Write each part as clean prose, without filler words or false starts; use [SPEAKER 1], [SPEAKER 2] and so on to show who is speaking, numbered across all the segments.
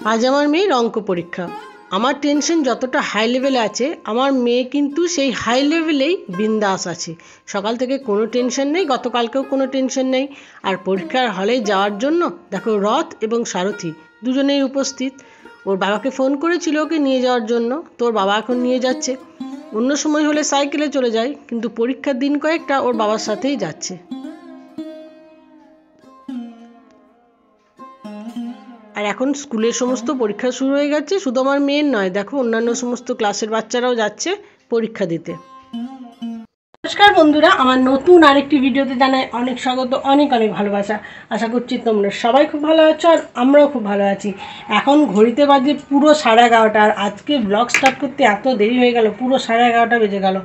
[SPEAKER 1] আজ আমার মেয়ের অঙ্ক পরীক্ষা। আমার টেনশন যতটা হাই লেভেলে আছে, আমার মেয়ে কিন্তু সেই হাই লেভেলেই বিন্দাস আছে। সকাল থেকে কোনো টেনশন নেই, গতকালকেও কোনো টেনশন নেই। আর পরীক্ষার হলে যাওয়ার জন্য দেখো রথ এবং সারথি দুজনেই উপস্থিত। ওর বাবাকে ফোন করেছিল ওকে নিয়ে যাওয়ার জন্য, তো ওর বাবা এখন নিয়ে যাচ্ছে। অন্য সময় হলে সাইকেলে চলে যায়, কিন্তু পরীক্ষার দিন কয়েকটা ওর বাবার সাথেই যাচ্ছে। আর এখন স্কুলের সমস্ত পরীক্ষা শুরু হয়ে গেছে, শুধু আমার মেয়ের নয়, দেখো অন্যান্য সমস্ত ক্লাসের বাচ্চারাও যাচ্ছে পরীক্ষা দিতে। নমস্কার বন্ধুরা, আমার নতুন আরেকটি ভিডিওতে জানাই অনেক স্বাগত, অনেক অনেক ভালোবাসা। আশা করছি তোমরা সবাই খুব ভালো আছো আর আমরাও খুব ভালো আছি। এখন ঘড়িতে বাজে পুরো 11:30, আর আজকে ব্লগ স্টার্ট করতে এত দেরি হয়ে গেল, পুরো 11:30 বেজে গেল।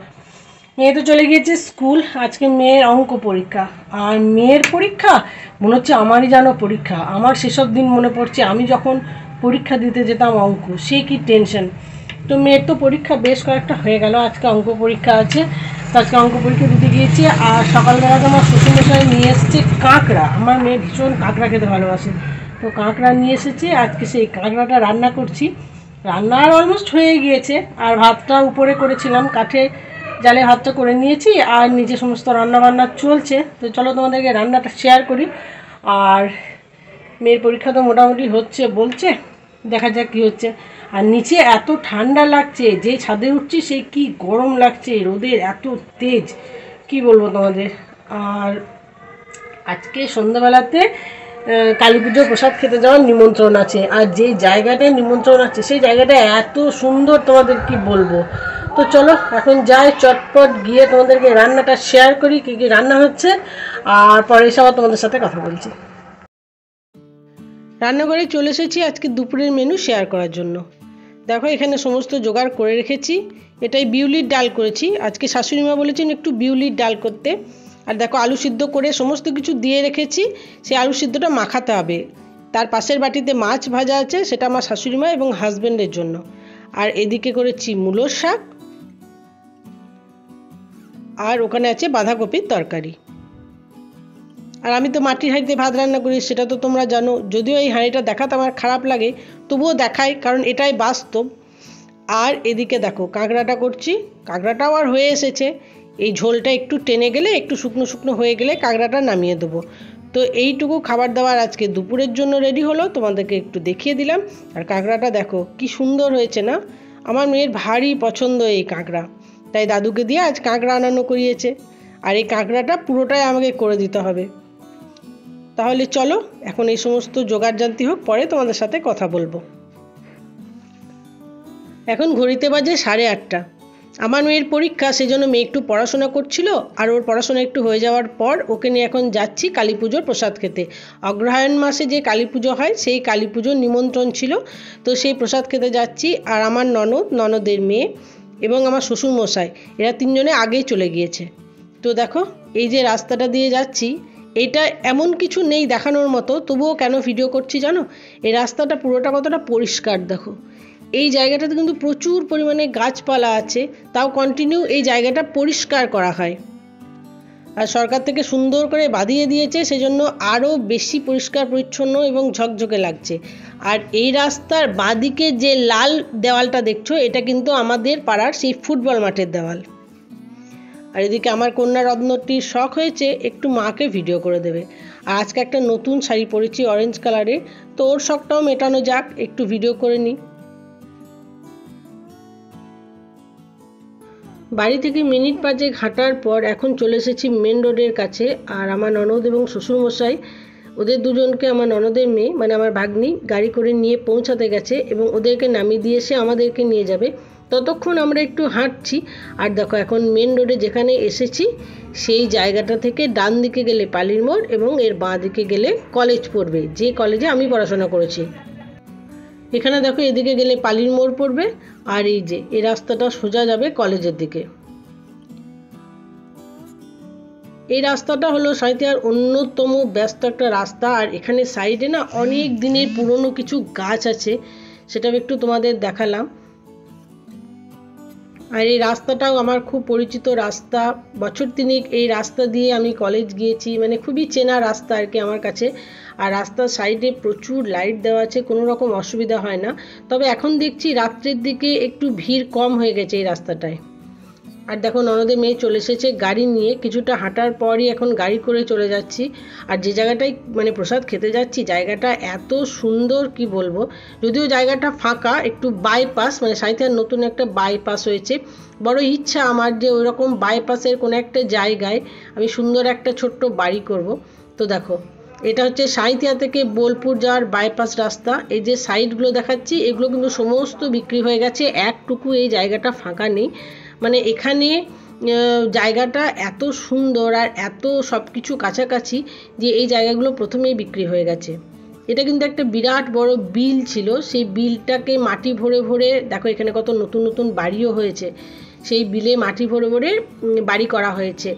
[SPEAKER 1] মেয়ে তো চলে গিয়েছে স্কুল, আজকে মেয়ের অঙ্ক পরীক্ষা। আর মেয়ের পরীক্ষা মনে হচ্ছে আমারই যেন পরীক্ষা। আমার সেসব দিন মনে পড়ছে আমি যখন পরীক্ষা দিতে যেতাম অঙ্ক, সে কি টেনশন। তো মেয়ের তো পরীক্ষা বেশ কয়েকটা হয়ে গেল, আজকে অঙ্ক পরীক্ষা আছে। তো আজকে অঙ্ক পরীক্ষা দিতে গিয়েছি। আর সকালবেলা তো আমার শ্বশুরমশাই নিয়ে এসেছে কাঁকড়া। আমার মেয়ে ভীষণ কাঁকড়া খেতে ভালোবাসে, তো কাঁকড়া নিয়ে এসেছে। আজকে সেই কাঁকড়াটা রান্না করছি। রান্না আর অলমোস্ট হয়ে গিয়েছে। আর ভাতটা উপরে করেছিলাম, কাঠে জালে ভাতটা করে নিয়েছি, আর নিচে সমস্ত রান্নাবান্না চলছে। তো চলো তোমাদেরকে রান্নাটা শেয়ার করি। আর মেয়ের পরীক্ষা তো মোটামুটি হচ্ছে বলছে, দেখা যাক কী হচ্ছে। আর নিচে এত ঠান্ডা লাগছে, যে ছাদে উঠছি সেই কি গরম লাগছে, রোদের এত তেজ কি বলবো তোমাদের। আর আজকে সন্ধ্যাবেলাতে কালী পুজোর প্রসাদ খেতে যাওয়ার নিমন্ত্রণ আছে। আর যে জায়গাটায় নিমন্ত্রণ আছে সেই জায়গাটা এত সুন্দর, তোমাদের কি বলবো। তো চলো এখন যাই, চটপট গিয়ে তোমাদেরকে রান্নাটা শেয়ার করি, কী কী রান্না হচ্ছে। আর পরে এসে আবার তোমাদের সাথে কথা বলছি। রান্নাঘরে চলে এসেছি আজকে দুপুরের মেনু শেয়ার করার জন্য। দেখো এখানে সমস্ত জোগাড় করে রেখেছি। এটাই বিউলির ডাল করেছি আজকে, শাশুড়িমা বলেছেন একটু বিউলির ডাল করতে। আর দেখো আলু সিদ্ধ করে সমস্ত কিছু দিয়ে রেখেছি, সেই আলু সিদ্ধটা মাখাতে হবে। তার পাশের বাটিতে মাছ ভাজা আছে, সেটা আমার শাশুড়িমা এবং হাজব্যান্ডের জন্য। আর এদিকে করেছি মূলোর শাক, আর ওখানে আছে বাঁধাকপির তরকারি। আর আমি তো মাটির হাঁড়িতে ভাত রান্না করি, সেটা তো তোমরা জানো। যদিও এই হাঁড়িটা দেখাতে আমার খারাপ লাগে, তবুও দেখাই, কারণ এটাই বাস্তব। আর এদিকে দেখো কাঁকড়াটা করছি, কাঁকড়াটাও আর হয়ে এসেছে। এই ঝোলটা একটু টেনে গেলে, একটু শুকনো শুকনো হয়ে গেলে কাঁকড়াটা নামিয়ে দেবো। তো এইটুকু খাবার দাবার আজকে দুপুরের জন্য রেডি হলো, তোমাদেরকে একটু দেখিয়ে দিলাম। আর কাঁকড়াটা দেখো কি সুন্দর হয়েছে না, আমার মেয়ের ভারী পছন্দ এই কাঁকড়া, তাই দাদুকে দিয়ে আজ কাঁকড়া আনানো করিয়েছে। আর এই কাঁকড়াটা পুরোটাই আমাকে করে দিতে হবে। তাহলে চলো এখন এই সমস্ত জোগাড় জানতে হোক, পরে তোমাদের সাথে কথা বলবো। এখন ঘড়িতে বাজে 8:30। আমার মেয়ের পরীক্ষা, সেজন্য মেয়ে একটু পড়াশোনা করছিল। আর ওর পড়াশোনা একটু হয়ে যাওয়ার পর ওকে নিয়ে এখন যাচ্ছি কালী পুজোর প্রসাদ খেতে। অগ্রহায়ণ মাসে যে কালী পুজো হয়, সেই কালী পুজোর নিমন্ত্রণ ছিল, তো সেই প্রসাদ খেতে যাচ্ছি। আর আমার ননদ, ননদের মেয়ে এবং আমার শ্বশুরমশাই, এরা তিনজনে আগেই চলে গিয়েছে। তো দেখো এই যে রাস্তাটা দিয়ে যাচ্ছি, এটা এমন কিছু নেই দেখানোর মতো, তবুও কেন ভিডিও করছি জানো। এই রাস্তাটা পুরোটা কতটা পরিষ্কার দেখো। এই জায়গাটাতে কিন্তু প্রচুর পরিমাণে গাছপালা আছে, তাও কন্টিনিউ এই জায়গাটা পরিষ্কার করা হয়। আর সরকার থেকে সুন্দর করে বাঁধিয়ে দিয়েছে, সেজন্য আরও বেশি পরিষ্কার পরিচ্ছন্ন এবং ঝকঝকে লাগছে। আর এই রাস্তার বাঁদিকে যে লাল দেওয়ালটা দেখছো, এটা কিন্তু আমাদের পাড়ার সেই ফুটবল মাঠের দেওয়াল। আর এদিকে আমার কন্যা রত্নটির শখ হয়েছে একটু মাকে ভিডিও করে দেবে। আর আজকে একটা নতুন শাড়ি পরেছি অরেঞ্জ কালারে, তো ওর শখটাও মেটানো যাক, একটু ভিডিও করে নিই। বাড়ি থেকে মিনিট 5 হাঁটার পর এখন চলে এসেছি মেন রোডের কাছে। আর আমার ননদ এবং শ্বশুরমশাই, ওদের দুজনকে আমার ননদের মেয়ে মানে আমার ভাগ্নি গাড়ি করে নিয়ে পৌঁছাতে গেছে, এবং ওদেরকে নামিয়ে দিয়ে এসে আমাদেরকে নিয়ে যাবে। ততক্ষণ আমরা একটু হাঁটছি। আর দেখো এখন মেন রোডে যেখানে এসেছি, সেই জায়গাটা থেকে ডান দিকে গেলে পালির মোড়, এবং এর বাঁ দিকে গেলে কলেজ পড়বে, যে কলেজে আমি পড়াশোনা করেছি। এখানে দেখো এদিকে গেলে পালির মোড় পড়বে, আর এই যে এই রাস্তাটা সোজা যাবে কলেজের দিকে। এই রাস্তাটা হলো সাঁইথিয়ার অন্যতম ব্যস্ত একটা রাস্তা। আর এখানে সাইডে না অনেক দিনের পুরনো কিছু গাছ আছে, সেটাও একটু তোমাদের দেখালাম। আর এই রাস্তাটাও আমার খুব পরিচিত রাস্তা, বছর তিনেক এই রাস্তা দিয়ে আমি কলেজ গিয়েছি, মানে খুবই চেনা রাস্তা আর কি আমার কাছে। আর রাস্তার সাইডে প্রচুর লাইট দেওয়া আছে, কোনো রকম অসুবিধা হয় না। তবে এখন দেখছি রাত্রের দিকে একটু ভিড় কম হয়ে গেছে এই রাস্তাটায়। আর দেখো ননদের মেয়ে চলে এসেছে গাড়ি নিয়ে, কিছুটা হাঁটার পরই এখন গাড়ি করে চলে যাচ্ছি। আর যে জায়গাটায় মানে প্রসাদ খেতে যাচ্ছি জায়গাটা এত সুন্দর কি বলবো, যদিও জায়গাটা ফাঁকা, একটু বাইপাস মানে সাঁইথিয়ার নতুন একটা বাইপাস হয়েছে। বড় ইচ্ছা আমার যে ওইরকম বাইপাসের কোনো একটা জায়গায় আমি সুন্দর একটা ছোট্ট বাড়ি করব। তো দেখো এটা হচ্ছে সাঁইথিয়া থেকে বোলপুর যাওয়ার বাইপাস রাস্তা। এই যে সাইডগুলো দেখাচ্ছি এগুলো কিন্তু সমস্ত বিক্রি হয়ে গেছে, একটুকু এই জায়গাটা ফাঁকা নেই। মানে এখানে জায়গাটা এত সুন্দর আর এত সব কিছু কাছাকাছি যে এই জায়গাগুলো প্রথমেই বিক্রি হয়ে গেছে। এটা কিন্তু একটা বিরাট বড় বিল ছিল, সেই বিলটাকে মাটি ভরে ভরে দেখো এখানে কত নতুন নতুন বাড়িও হয়েছে, সেই বিলে মাটি ভরে ভরে বাড়ি করা হয়েছে।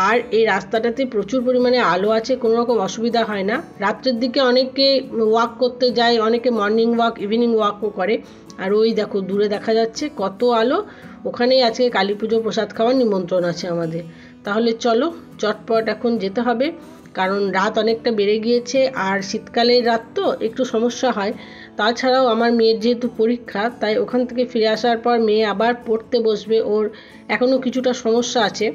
[SPEAKER 1] আর এই রাস্তাটাতে প্রচুর পরিমাণে আলো আছে, কোনো রকম অসুবিধা হয় না। রাত্রের দিকে অনেকে ওয়াক করতে যায়, অনেকে মর্নিং ওয়াক ইভিনিং ওয়াকও করে। আর ওই দেখো দূরে দেখা যাচ্ছে কত আলো, ওখানেই আজকে কালী পুজো প্রসাদ খাওয়ার নিমন্ত্রণ আছে আমাদের। তাহলে চলো চটপট এখন যেতে হবে, কারণ রাত অনেকটা বেড়ে গিয়েছে আর শীতকালের রাত তো একটু সমস্যা হয়। তাছাড়াও আমার মেয়ের যেহেতু পরীক্ষা, তাই ওখান থেকে ফিরে আসার পর মেয়ে আবার পড়তে বসবে, ওর এখনও কিছুটা সমস্যা আছে,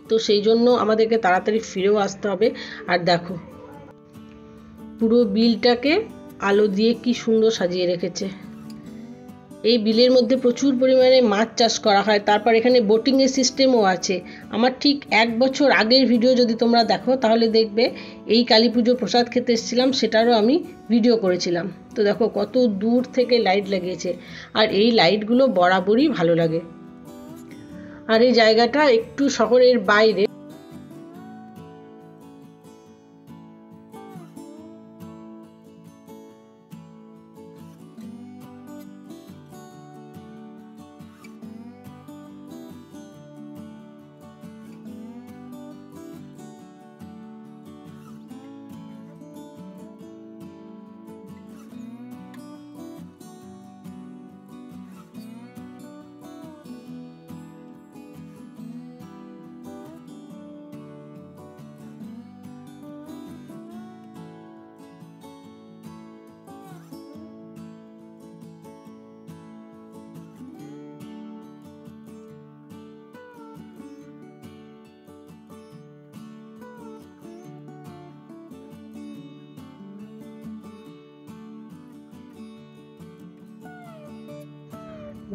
[SPEAKER 1] তো সেই জন্য আমাদেরকে তাড়াতাড়ি ফিরেও আসতে হবে। আর দেখো পুরো বিলটাকে আলো দিয়ে কি সুন্দর সাজিয়ে রেখেছে। এই বিলের মধ্যে প্রচুর পরিমাণে মাছ চাষ করা হয়, তারপর এখানে বোটিংয়ের সিস্টেমও আছে। আমার ঠিক 1 বছর আগের ভিডিও যদি তোমরা দেখো তাহলে দেখবে এই কালী পুজোর প্রসাদ খেতে এসেছিলাম, সেটারও আমি ভিডিও করেছিলাম। তো দেখো কত দূর থেকে লাইট লাগিয়েছে, আর এই লাইটগুলো বরাবরই ভালো লাগে। আর এই জায়গাটা একটু শহরের বাইরে,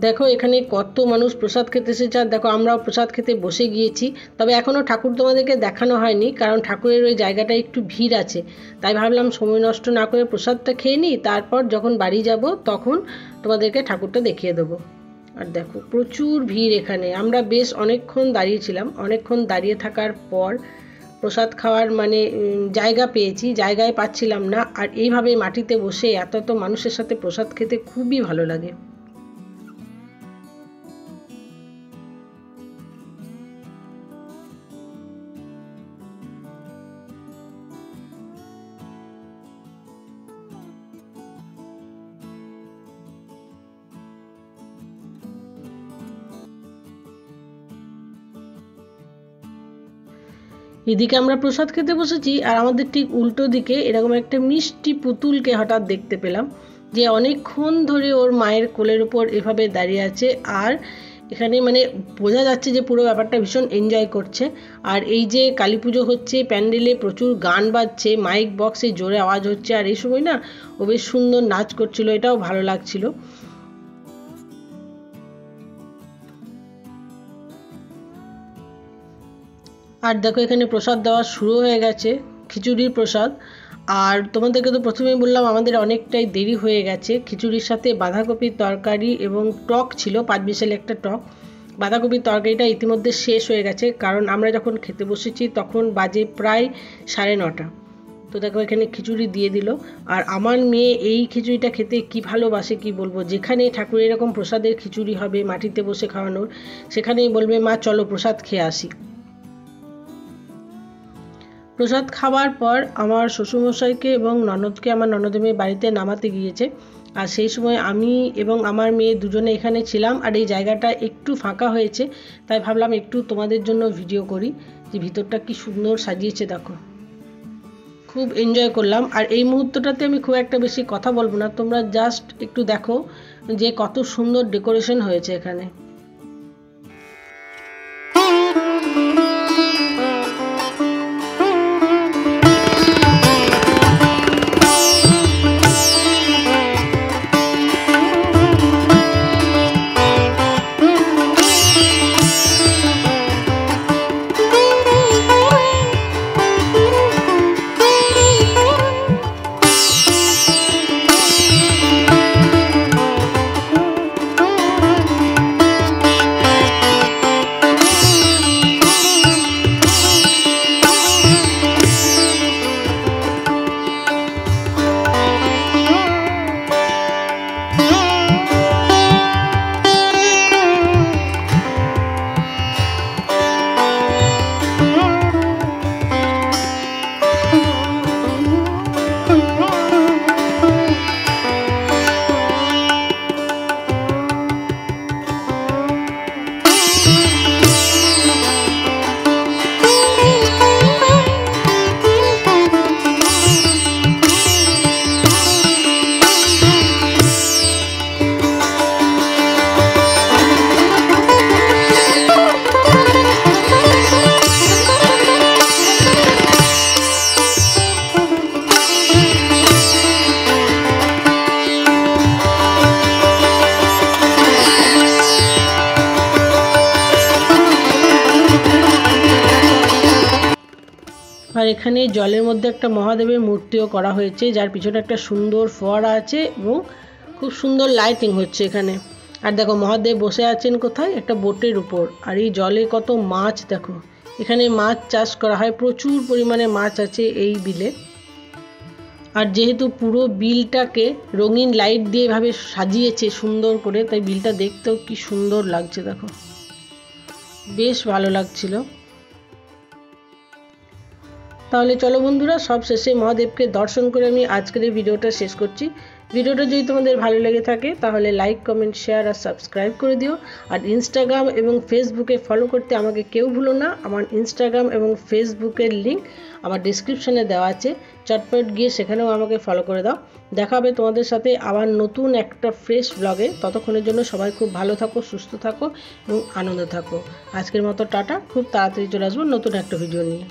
[SPEAKER 1] দেখো এখানে কত মানুষ প্রসাদ খেতে এসেছে। আর দেখো আমরাও প্রসাদ খেতে বসে গিয়েছি, তবে এখনও ঠাকুর তোমাদেরকে দেখানো হয়নি, কারণ ঠাকুরের ওই জায়গাটা একটু ভিড় আছে। তাই ভাবলাম সময় নষ্ট না করে প্রসাদটা খেয়ে নিই, তারপর যখন বাড়ি যাব তখন তোমাদেরকে ঠাকুরটা দেখিয়ে দেবো। আর দেখো প্রচুর ভিড় এখানে, আমরা বেশ অনেকক্ষণ দাঁড়িয়েছিলাম। অনেকক্ষণ দাঁড়িয়ে থাকার পর প্রসাদ খাওয়ার মানে জায়গা পেয়েছি, জায়গায় পাচ্ছিলাম না। আর এইভাবে মাটিতে বসে এত এত মানুষের সাথে প্রসাদ খেতে খুবই ভালো লাগে। এদিকে আমরা প্রসাদ খেতে বসেছি, আর আমাদের ঠিক উল্টো দিকে এরকম একটা মিষ্টি পুতুলকে হঠাৎ দেখতে পেলাম, যে অনেকক্ষণ ধরে ওর মায়ের কোলের উপর এভাবে দাঁড়িয়ে আছে। আর এখানে মানে বোঝা যাচ্ছে যে পুরো ব্যাপারটা ভীষণ এনজয় করছে। আর এই যে কালী পুজো হচ্ছে, প্যান্ডেলে প্রচুর গান বাজছে, মাইক বক্সে জোরে আওয়াজ হচ্ছে, আর এই সময় না ও বেশ সুন্দর নাচ করছিল, এটাও ভালো লাগছিল। আর দেখো এখানে প্রসাদ দেওয়া শুরু হয়ে গেছে, খিচুড়ির প্রসাদ। আর তোমাদেরকে তো প্রথমেই বললাম আমাদের অনেকটাই দেরি হয়ে গেছে। খিচুড়ির সাথে বাঁধাকপির তরকারি এবং টক ছিল, 5 বিশাল একটা টক। বাঁধাকপির তরকারিটা ইতিমধ্যে শেষ হয়ে গেছে, কারণ আমরা যখন খেতে বসেছি তখন বাজে প্রায় 9:30। তো দেখো এখানে খিচুড়ি দিয়ে দিল। আর আমার মেয়ে এই খিচুড়িটা খেতে কি ভালোবাসে কি বলবো, যেখানে ঠাকুরের এরকম প্রসাদের খিচুড়ি হবে মাটিতে বসে খাওয়ানোর, সেখানেই বলবে মা চলো প্রসাদ খেয়ে আসি। প্রসাদ খাওয়ার পর আমার শ্বশুরমশাইকে এবং ননদকে আমার ননদের মেয়ে বাড়িতে নামাতে গিয়েছে। আর সেই সময় আমি এবং আমার মেয়ে দুজনে এখানে ছিলাম। আর এই জায়গাটা একটু ফাঁকা হয়েছে, তাই ভাবলাম একটু তোমাদের জন্য ভিডিও করি যে ভিতরটা কি সুন্দর সাজিয়েছে দেখো। খুব এনজয় করলাম। আর এই মুহূর্তটাতে আমি খুব একটা বেশি কথা বলবো না, তোমরা জাস্ট একটু দেখো যে কত সুন্দর ডেকোরেশন হয়েছে এখানে। আর এখানে জলের মধ্যে একটা মহাদেবের মূর্তিও করা হয়েছে, যার পিছনে একটা সুন্দর ফোয়ারা আছে এবং খুব সুন্দর লাইটিং হচ্ছে এখানে। আর দেখো মহাদেব বসে আছেন কোথায়, একটা বোটের উপর। আর এই জলে কত মাছ দেখো, এখানে মাছ চাষ করা হয়, প্রচুর পরিমাণে মাছ আছে এই বিলে। আর যেহেতু পুরো বিলটাকে রঙিন লাইট দিয়ে এভাবে সাজিয়েছে সুন্দর করে, তাই বিলটা দেখতেও কি সুন্দর লাগছে দেখো, বেশ ভালো লাগছিল। তাহলে চলো বন্ধুরা, সব শেষে মহাদেবকে দর্শন করে আমি আজকের এই ভিডিওটা শেষ করছি। ভিডিওটা যদি তোমাদের ভালো লেগে থাকে তাহলে লাইক, কমেন্ট, শেয়ার আর সাবস্ক্রাইব করে দিও। আর ইনস্টাগ্রাম এবং ফেসবুকে ফলো করতে আমাকে কেউ ভুলো না। আমার ইনস্টাগ্রাম এবং ফেসবুকের লিঙ্ক আমার ডিসক্রিপশনে দেওয়া আছে, চটপট গিয়ে সেখানেও আমাকে ফলো করে দাও। দেখা হবে তোমাদের সাথে আবার নতুন একটা ফ্রেশ ব্লগে। ততক্ষণের জন্য সবাই খুব ভালো থাকো, সুস্থ থাকো এবং আনন্দ থাকো। আজকের মতো টাটা, খুব তাড়াতাড়ি চলে আসবো নতুন একটা ভিডিও নিয়ে।